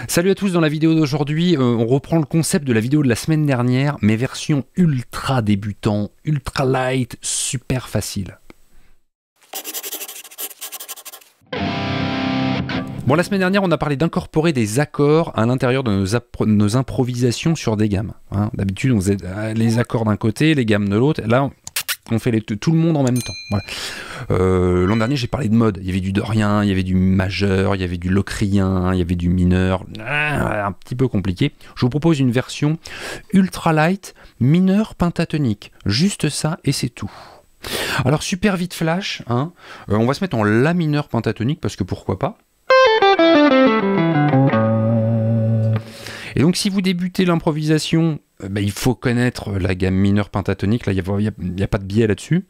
Salut à tous, dans la vidéo d'aujourd'hui, on reprend le concept de la vidéo de la semaine dernière, mais version ultra débutant, ultra light, super facile. Bon, la semaine dernière, on a parlé d'incorporer des accords à l'intérieur de nos improvisations sur des gammes. Hein. D'habitude, on faisait les accords d'un côté, les gammes de l'autre. Là, on fait tout le monde en même temps. Voilà. L'an dernier, j'ai parlé de mode. Il y avait du dorien, il y avait du majeur, il y avait du locrien, il y avait du mineur. Un petit peu compliqué. Je vous propose une version ultra light, mineur pentatonique. Juste ça et c'est tout. Alors, super vite flash, hein. On va se mettre en la mineur pentatonique parce que pourquoi pas. Et donc si vous débutez l'improvisation, il faut connaître la gamme mineure pentatonique, là il n'y a pas de biais là-dessus.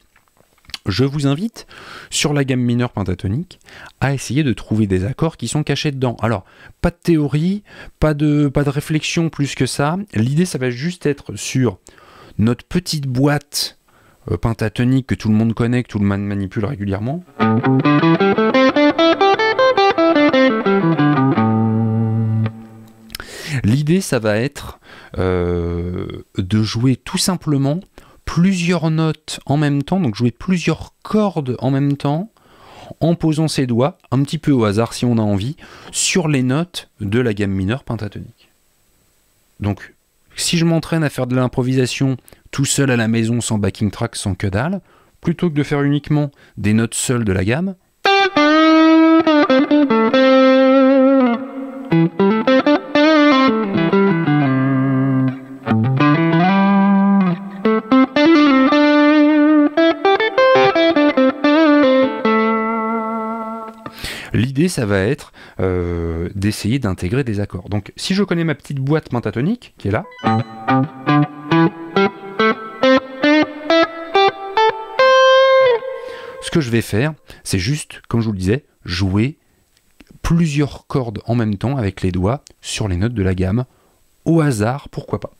Je vous invite, sur la gamme mineure pentatonique, à essayer de trouver des accords qui sont cachés dedans. Alors, pas de théorie, pas de réflexion plus que ça. L'idée, ça va juste être sur notre petite boîte pentatonique que tout le monde connaît, que tout le monde manipule régulièrement. L'idée, ça va être de jouer tout simplement plusieurs notes en même temps, donc jouer plusieurs cordes en même temps, en posant ses doigts, un petit peu au hasard si on a envie, sur les notes de la gamme mineure pentatonique. Donc, si je m'entraîne à faire de l'improvisation tout seul à la maison, sans backing track, sans que dalle, plutôt que de faire uniquement des notes seules de la gamme, l'idée, ça va être d'essayer d'intégrer des accords. Donc, si je connais ma petite boîte pentatonique, qui est là, ce que je vais faire, c'est juste, comme je vous le disais, jouer plusieurs cordes en même temps avec les doigts sur les notes de la gamme, au hasard, pourquoi pas.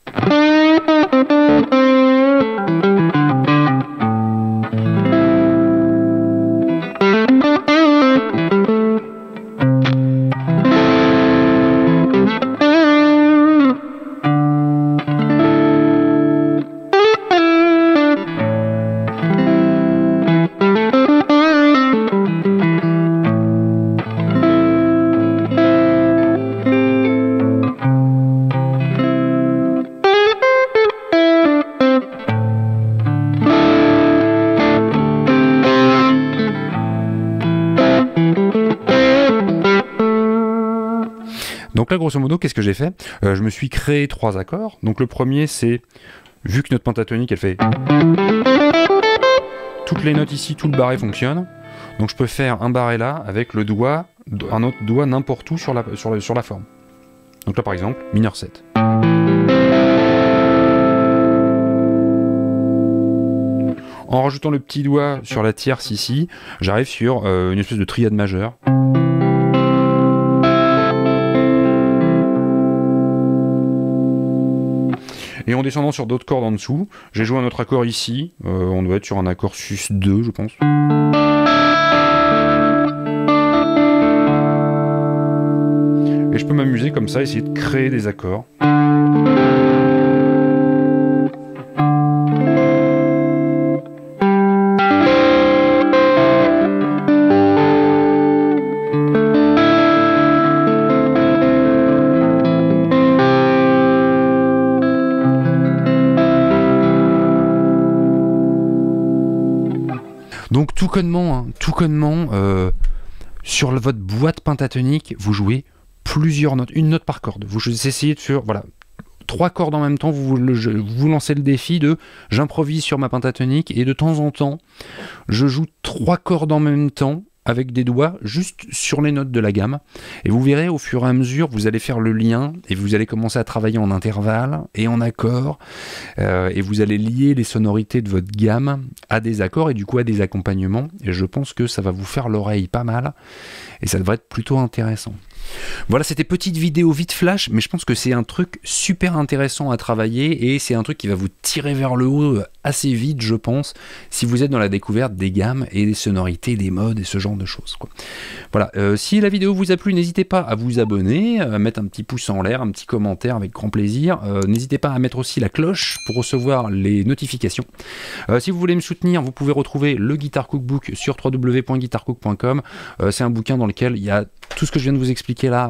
Donc là, grosso modo, qu'est-ce que j'ai fait? Je me suis créé 3 accords. Donc le premier, c'est, vu que notre pentatonique, elle fait... Toutes les notes ici, tout le barré fonctionne. Donc je peux faire un barré là, avec le doigt, un autre doigt n'importe où sur la forme. Donc là, par exemple, mineur 7. En rajoutant le petit doigt sur la tierce ici, j'arrive sur une espèce de triade majeure. Et en descendant sur d'autres cordes en dessous, j'ai joué un autre accord ici, on doit être sur un accord sus2 je pense. Et je peux m'amuser comme ça, essayer de créer des accords. Donc tout connement, sur votre boîte pentatonique, vous jouez plusieurs notes, une note par corde. Vous essayez de faire, voilà, 3 cordes en même temps, vous lancez le défi de j'improvise sur ma pentatonique et de temps en temps, je joue 3 cordes en même temps avec des doigts juste sur les notes de la gamme. Et vous verrez, au fur et à mesure, vous allez faire le lien et vous allez commencer à travailler en intervalle et en accord. Et vous allez lier les sonorités de votre gamme à des accords et du coup à des accompagnements. Et je pense que ça va vous faire l'oreille pas mal. Et ça devrait être plutôt intéressant. Voilà, c'était petite vidéo vite flash, mais je pense que c'est un truc super intéressant à travailler et c'est un truc qui va vous tirer vers le haut assez vite, je pense, si vous êtes dans la découverte des gammes et des sonorités, des modes et ce genre de choses, quoi. Voilà, si la vidéo vous a plu, n'hésitez pas à vous abonner, à mettre un petit pouce en l'air, un petit commentaire avec grand plaisir. N'hésitez pas à mettre aussi la cloche pour recevoir les notifications. Si vous voulez me soutenir, vous pouvez retrouver le Guitar Cookbook sur www.guitarcook.com. C'est un bouquin dans lequel il y a tout ce que je viens de vous expliquer là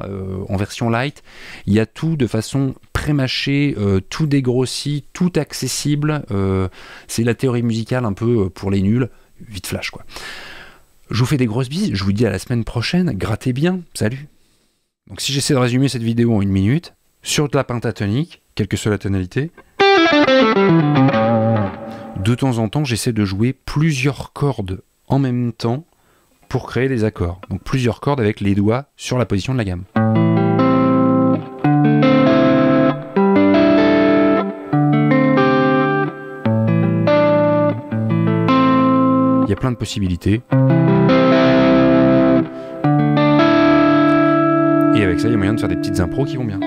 en version light. Il y a tout de façon pré-mâchée, tout dégrossi, tout accessible. C'est la théorie musicale un peu pour les nuls. Vite flash, quoi. Je vous fais des grosses bises. Je vous dis à la semaine prochaine. Grattez bien. Salut. Donc si j'essaie de résumer cette vidéo en 1 minute, sur de la pentatonique, quelle que soit la tonalité, de temps en temps, j'essaie de jouer plusieurs cordes en même temps pour créer des accords. Donc plusieurs cordes avec les doigts sur la position de la gamme. Il y a plein de possibilités. Et avec ça, il y a moyen de faire des petites impros qui vont bien.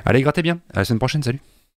Allez, grattez bien. À la semaine prochaine. Salut.